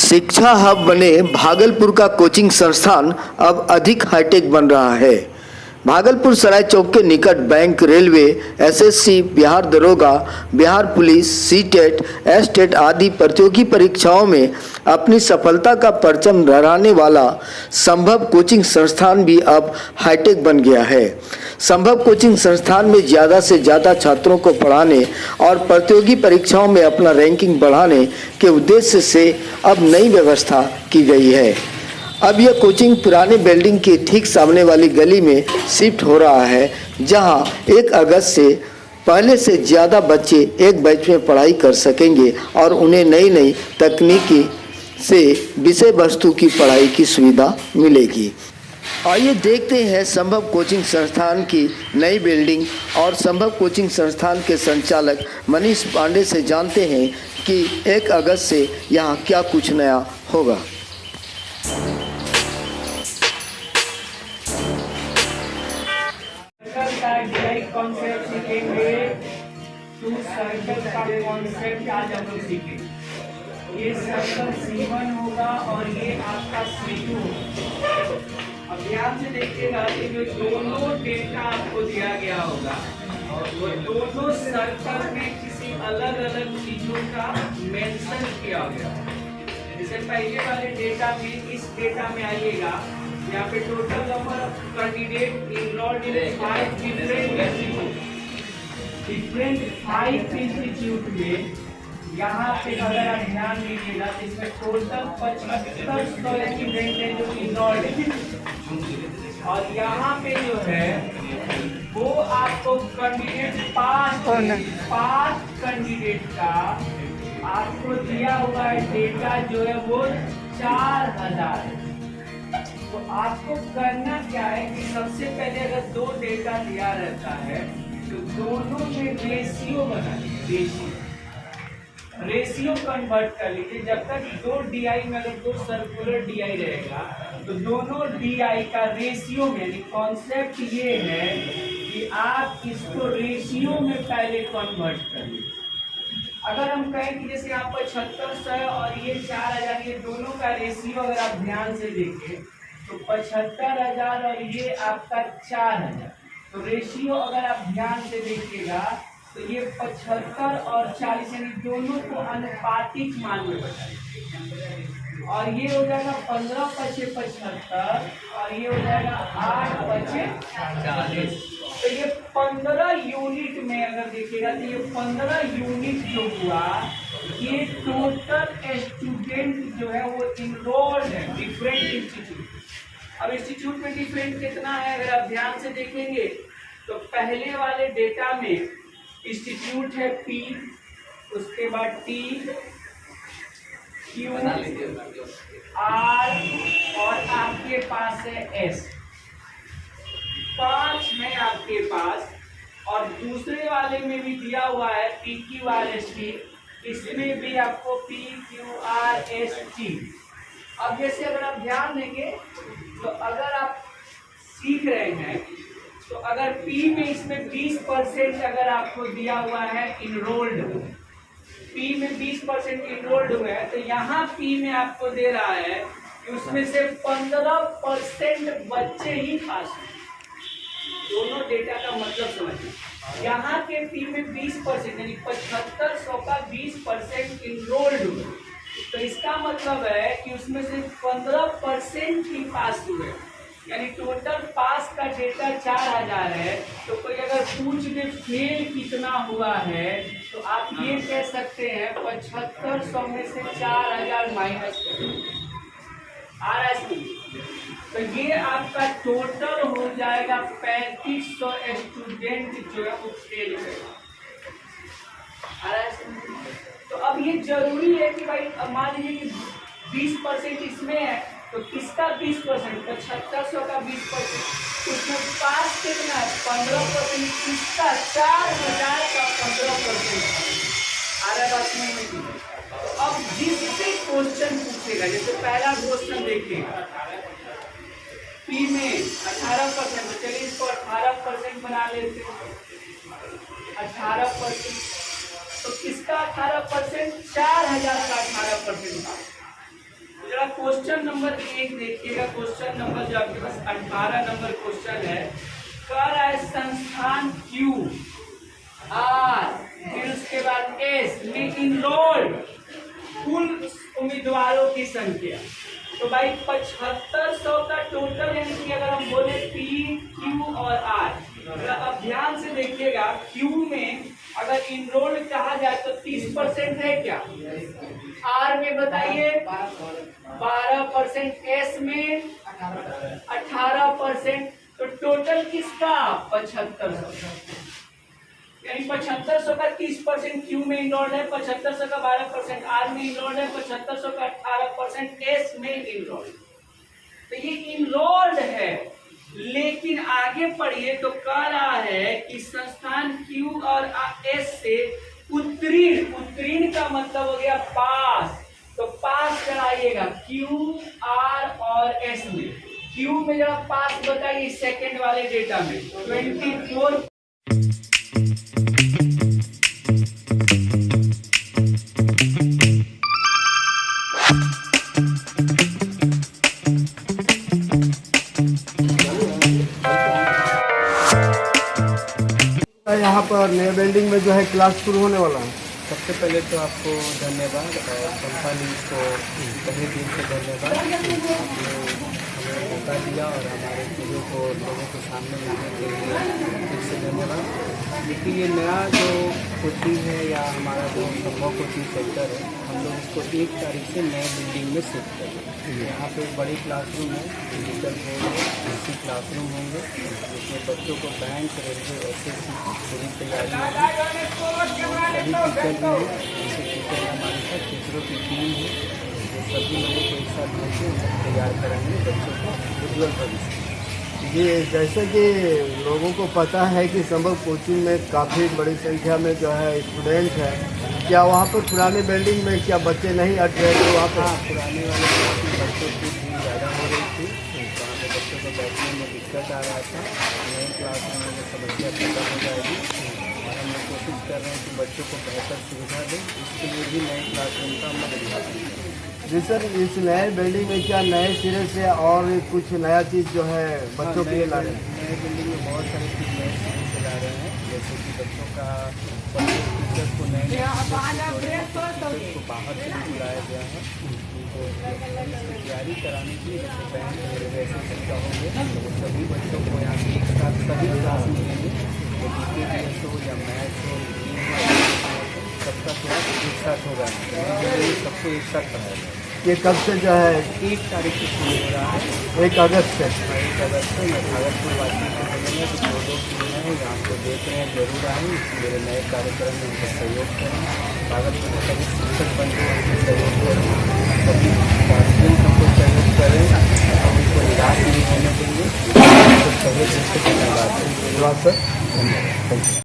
शिक्षा हब बने भागलपुर का कोचिंग संस्थान अब अधिक हाईटेक बन रहा है। भागलपुर सराय चौक के निकट बैंक, रेलवे, एसएससी, बिहार दरोगा, बिहार पुलिस, सीटेट, एसटेट आदि प्रतियोगी परीक्षाओं में अपनी सफलता का परचम लहराने वाला संभव कोचिंग संस्थान भी अब हाईटेक बन गया है। संभव कोचिंग संस्थान में ज़्यादा से ज़्यादा छात्रों को पढ़ाने और प्रतियोगी परीक्षाओं में अपना रैंकिंग बढ़ाने के उद्देश्य से अब नई व्यवस्था की गई है। अब यह कोचिंग पुराने बिल्डिंग के ठीक सामने वाली गली में शिफ्ट हो रहा है, जहां 1 अगस्त से पहले से ज़्यादा बच्चे एक बैच में पढ़ाई कर सकेंगे और उन्हें नई नई तकनीकी से विषय वस्तु की पढ़ाई की सुविधा मिलेगी। आइए देखते हैं संभव कोचिंग संस्थान की नई बिल्डिंग और संभव कोचिंग संस्थान के संचालक मनीष पांडे से जानते हैं कि 1 अगस्त से यहाँ क्या कुछ नया होगा। कॉन्सेप्ट सीखेंगे, टू सर्कल का कॉन्सेप्ट आज हम लोग सीखेंगे। ये सर्कल C1 होगा और ये आपका C2 होगा। अब ध्यान से देखिएगा कि जो दोनों डेटा आपको दिया गया होगा और वो दोनों सर्कल में किसी अलग अलग चीजों का मेंशन किया गया। जैसे पहले वाले डेटा में, इस डेटा में आइएगा, यहाँ पे total number of candidate enrolled in 5 different institute में। यहाँ पे अगर आप ध्यान दीजिएगा तो इसमें टोटल 7500 स्टूडेंट है जो इनरोल्ड है और यहाँ पे जो है वो आपको कैंडिडेट 5 कैंडिडेट का आपको दिया हुआ है। डेटा जो है वो 4000 है। तो आपको करना क्या है कि सबसे पहले अगर 2 डेटा दिया रहता है तो दोनों में रेशियो बना लीजिए, रेशियो कन्वर्ट कर लीजिए। जब तक 2 DI में अगर 2 सर्कुलर DI रहेगा तो दोनों DI का रेशियो में, यानी कॉन्सेप्ट ये है कि आप इसको रेशियो में पहले कन्वर्ट करिए। अगर हम कहें कि जैसे आप 7500 और ये 4000, ये दोनों का रेशियो अगर आप ध्यान से देखें तो 75,000 और ये आपका 4000, तो रेशियो अगर आप ध्यान से देखिएगा तो ये 75 और 40 यानी दोनों को अनुपातिक मान में बताइए और ये हो जाएगा 15×5 75 और ये हो जाएगा 8×5 40। तो ये 15 यूनिट में अगर देखिएगा तो ये 15 यूनिट जो हुआ, ये टोटल स्टूडेंट जो है वो इनरोल्ड है डिफरेंट इंस्टीट्यूट। अब इंस्टीट्यूट में डिफरेंट कितना है अगर आप ध्यान से देखेंगे तो पहले वाले डेटा में इंस्टीट्यूट है P, उसके बाद T, Q, R और आपके पास है S। 5 है आपके पास। और दूसरे वाले में भी दिया हुआ है PQRST, इसमें भी आपको PQRST। अब जैसे अगर आप ध्यान देंगे तो अगर आप सीख रहे हैं तो अगर P में इसमें 20% अगर आपको दिया हुआ है इनरोल्ड, P में 20% इनरोल्ड हुआ है तो यहाँ P में आपको दे रहा है कि उसमें से 15% बच्चे ही पास हैं। दोनों डेटा का मतलब समझिए। यहाँ के P में 20% यानी 7500 का 20% इनरोल्ड हुआ, तो इसका मतलब है कि उसमें से 15% ही पास हुए, यानी टोटल पास का डेटा 4000 है। तो कोई अगर पूछ दे फेल कितना हुआ है तो आप ये कह सकते हैं 7500 में से 4000 माइनस आ रहा है। तो ये आपका टोटल हो जाएगा 3500 स्टूडेंट जो है वो फेल करेगा। तो अब ये जरूरी है कि भाई मान लीजिए कि 20% इसमें है तो किसका 20%? 7500 का 20%, उसमें पास कितना है? 15%। किसका? 4000 का 15%। आ रहा बात नहीं। तो अब जिससे क्वेश्चन पूछेगा, जैसे पहला क्वेश्चन देखिएगा P में 18%, तो चलिए इसको 18% बना लेते हैं। 18%, तो किसका 18%? 4000 का 18%। जरा क्वेश्चन नंबर 1 देखिएगा। क्वेश्चन नंबर जो आपके पास 18 नंबर क्वेश्चन है, कह रहा है संस्थान क्यू आर फिर उसके बाद एस में इनरोल्ड कुल उम्मीदवारों की संख्या। तो भाई 7500 का टोटल, यानी कि अगर हम बोले पी क्यू और आर, अब ध्यान से देखिएगा, क्यू में अगर इनरोल्ड कहा जाए तो 30% है क्या, आर में बताइए 12%, एस में 18%, तो टोटल किसका 7500, यानी 7500 का 30% क्यू में इनरोल्ड है, 7500 का 12% आर में इनरोल्ड है, 7500 का 18% एस में इनरोल्ड। तो ये इनरोल्ड है, लेकिन आगे पढ़िए तो कह रहा है कि संस्थान क्यू और एस से उत्तीर्ण, उत्तीर्ण का मतलब हो गया पास, तो पास कराइएगा क्यू आर और एस में। क्यू में जरा पास बताइए सेकंड वाले डेटा में 24। यहाँ पर नए बिल्डिंग में जो है क्लास शुरू होने वाला है। सबसे पहले तो आपको धन्यवाद और संस्था न्यूज़ को तहे दिल से धन्यवाद। आपने हमें मौका दिया और हमारे चीज़ों को लोगों के सामने लाने के लिए दिल से धन्यवाद। देखिए, ये नया जो कोचिंग है या हमारा जो संभव कोचिंग सेंटर है, हम लोग इसको 1 तारीख से नए बिल्डिंग में शिफ्ट करेंगे। यहाँ पे एक बड़ी क्लासरूम है, डिजिटल बोर्ड है, इसी क्लासरूम होंगे जिसमें बच्चों को बैंक, रेलवे, एसएससी पूरी तैयारी होगी। सभी टीचर भी हैं, जैसे टीचर हमारे साथ टीचरों की टीम है जो सभी लोगों को एक साथ मिलकर तैयार कराएंगे बच्चों को उज्ज्वल भविष्य। जी, जैसे कि लोगों को पता है कि संभव कोचिंग में काफ़ी बड़ी संख्या में जो है स्टूडेंट है, क्या वहाँ पर पुराने बिल्डिंग में क्या बच्चे नहीं अट रहे थे वहाँ पर? हाँ, पुराने वाले बच्चों की भीड़ ज़्यादा हो रही थी, वहाँ पे बच्चों को बैठने में दिक्कत आ रहा था। नई क्लास में वो समस्या खत्म हो जाएगी और हम लोग कोशिश कर रहे हैं कि बच्चों को बेहतर सुविधा दें, इसके लिए भी नई क्लासरूम का हम लोग उद्घाटन करेंगे। जी सर, इस नए बिल्डिंग में क्या नए सिरे से और कुछ नया चीज़ जो है बच्चों के लिए ला रहे हैं? नए बिल्डिंग में बहुत सारी चीज़ नए सिरे से ला रहे हैं, जैसे कि बच्चों का टीचर को नए टीचर को बाहर से भी बुलाया गया है, उनको तैयारी कराने के लिए, जैसे बैंक रेलवे का होंगे तो सभी बच्चों को यहाँ से एक साथ सभी क्लास मिलेंगे, जीके हो या मैथ हो, सबका क्लास एक साथ होगा, सबको एक साथ पढ़ाएगा। ये कब से जो है? 1 तारीख से शुरू हो रहा है, 1 अगस्त से। 1 अगस्त से। मैं भागलपुर वासी को बोलेंगे कि जो लोग हैं यहाँ को देख रहे हैं जरूर आएँ, मेरे नए कार्यक्रम में उनका सहयोग करें। भागलपुर में सभी शिक्षक बंधु उनको सहयोग करें, सभी वासियों हमको सहयोग करें, हम उनको निराश नहीं होने देंगे। तो सहयोग से धन्यवाद सर।